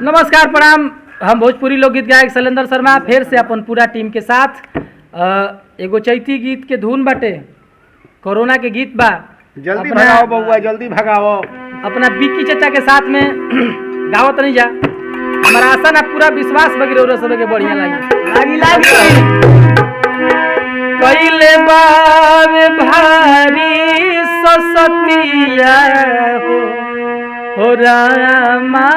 नमस्कार प्रणाम। हम भोजपुरी लोकगीत गायक शैलेंद्र शर्मा फिर से अपन पूरा टीम के साथ एगो चैती गीत के धुन बाटे, कोरोना के गीत बा। जल्दी भगाओ बउआ, जल्दी भगाओ। अपना बिक्की चचा के साथ में गावत नहीं जा। हमारा आशा ना पूरा विश्वास बगैर सब के बढ़िया लागी कैले बार भारी ससतिया हो रामा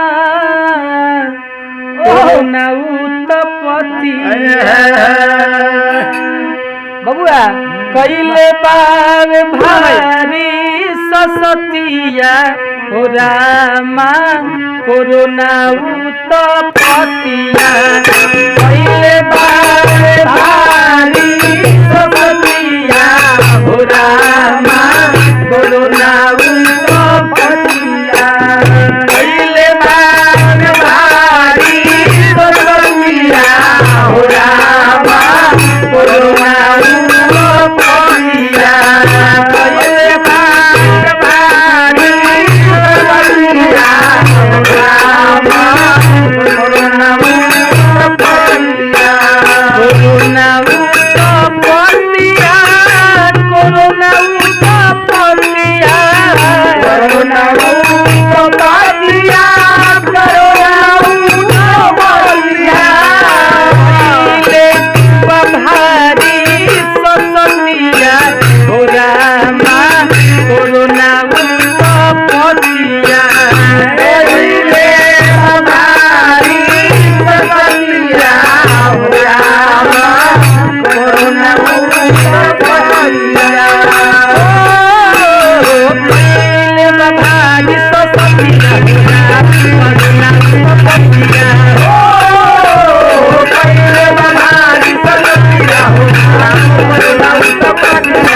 बबुआ कैले बार भारी ससतिया हो रामा कोरोना उत्पतिया कैले बार भारी ससतिया हो रामा कोरोना उत्पतिया कैले बार भारी ससतिया हो रामा कोरोना उत्पतिया कैले बार भारी ससतिया हो रामा कोरोना उत्पतिया कोरोना उत्पतिया कोरोना उत्पतिया कोरोना उत्पतिया कोरोना उत्पतिया ले बभारी ससतिया हो रामा कोरोना उत्पतिया ले बभारी ससतिया हो रामा कोरोना उत्पतिया ले बभारी ससतिया हो रामा कोरोना उत्पतिया ले बभारी ससतिया हो रामा कोरोना उत्पतिया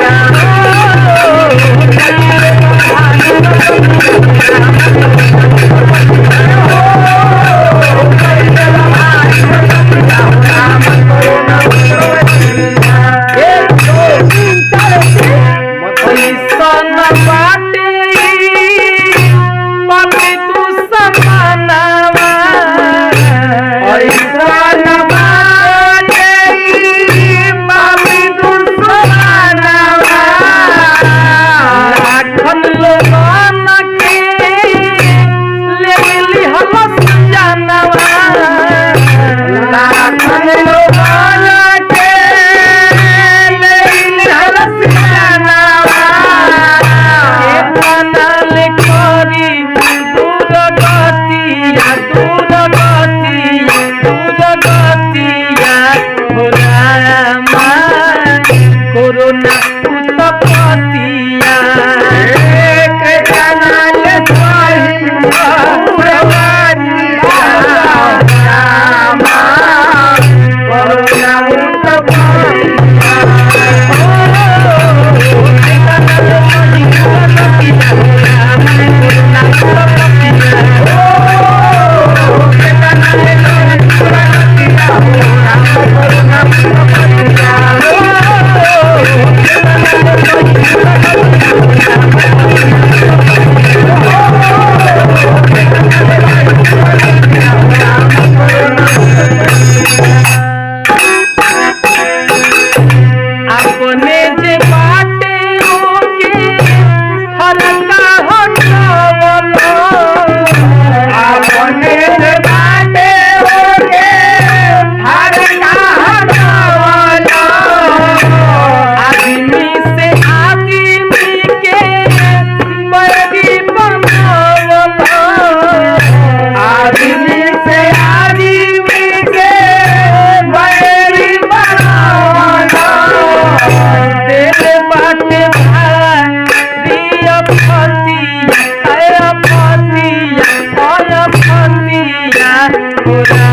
कोरोना